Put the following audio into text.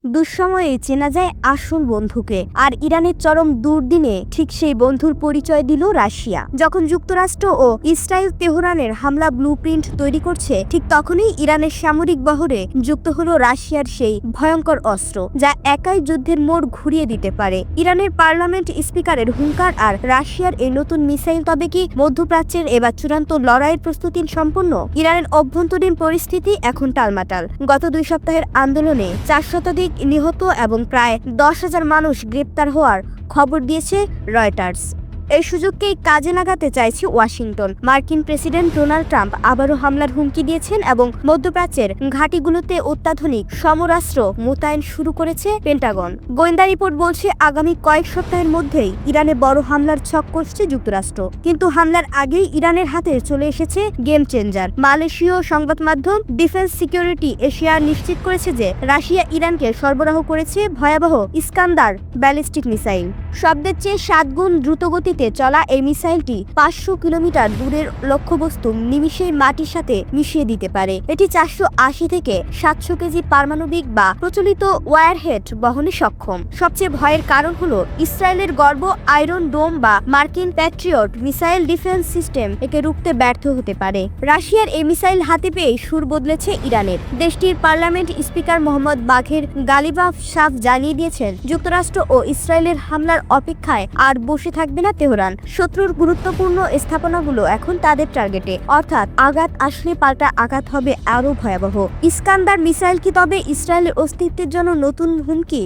দুঃসময়ে চেনা যায় আসল বন্ধুকে, আর ইরানের চরম দুর্দিনে ঠিক সেই বন্ধুর পরিচয় দিল রাশিয়া। যখন যুক্তরাষ্ট্র ও ইসরায়েল তেহরানের হামলা ব্লুপ্রিন্ট তৈরি করছে, ঠিক তখনই ইরানের সামরিক বহরে যুক্ত হলো রাশিয়ার সেই ভয়ঙ্কর অস্ত্র, যা একাই যুদ্ধের মোড় ঘুরিয়ে দিতে পারে। ইরানের পার্লামেন্ট স্পিকারের হুঙ্কার আর রাশিয়ার এই নতুন মিসাইল, তবে কি মধ্যপ্রাচ্যের এবার চূড়ান্ত লড়াইয়ের প্রস্তুতি সম্পন্ন? ইরানের অভ্যন্তরীণ পরিস্থিতি এখন টালমাটাল। গত 2 সপ্তাহের আন্দোলনে 4 শতাধিক নিহত এবং প্রায় 10,000 মানুষ গ্রেপ্তার হওয়ার খবর দিয়েছে রয়টার্স। এই সুযোগকেই কাজে লাগাতে চাইছে ওয়াশিংটন। মার্কিন প্রেসিডেন্ট ডোনাল্ড ট্রাম্প আবারও হামলার হুমকি দিয়েছেন এবং মধ্যপ্রাচ্যের ঘাঁটিগুলোতে অত্যাধুনিক সমরাস্ত্র মোতায়েন শুরু করেছে পেন্টাগন। গোয়েন্দা রিপোর্ট বলছে আগামী কয়েক সপ্তাহের মধ্যেই ইরানে বড় হামলার ছক কষছে যুক্তরাষ্ট্র। কিন্তু হামলার আগেই ইরানের হাতে চলে এসেছে গেম চেঞ্জার। মালয়েশীয় সংবাদ মাধ্যম ডিফেন্স সিকিউরিটি এশিয়া নিশ্চিত করেছে যে রাশিয়া ইরানকে সরবরাহ করেছে ভয়াবহ ইস্কান্দার ব্যালিস্টিক মিসাইল। শব্দের চেয়ে 7 গুণ দ্রুতগতিতে চলা এই মিসাইলটি 500 কিলোমিটার দূরের লক্ষ্যবস্তু নিমিষেই মাটির সাথে মিশিয়ে দিতে পারে। এটি 480 থেকে 700 কেজি পারমাণবিক বা প্রচলিত ওয়ারহেড বহনে সক্ষম। সবচেয়ে ভয়ের কারণ হলো ইসরায়েলের গর্ব আয়রন ডোম বা মার্কিন প্যাট্রিয়ট মিসাইল ডিফেন্স সিস্টেম একে রুখতে ব্যর্থ হতে পারে। রাশিয়ার এই মিসাইল হাতে পেয়ে সুর বদলেছে ইরানের। দেশটির পার্লামেন্ট স্পিকার মোহাম্মদ বাঘের গালিবাফ সাফ জানিয়ে দিয়েছেন, যুক্তরাষ্ট্র ও ইসরায়েলের হামলার অপেক্ষায় আর বসে থাকবে না তেহরান। শত্রুর গুরুত্বপূর্ণ স্থাপনাগুলো এখন তাদের টার্গেটে, অর্থাৎ আঘাত আসলে পাল্টা আঘাত হবে আরও ভয়াবহ। ইস্কান্দার মিসাইল কি তবে ইসরায়েলের অস্তিত্বের জন্য নতুন হুমকি?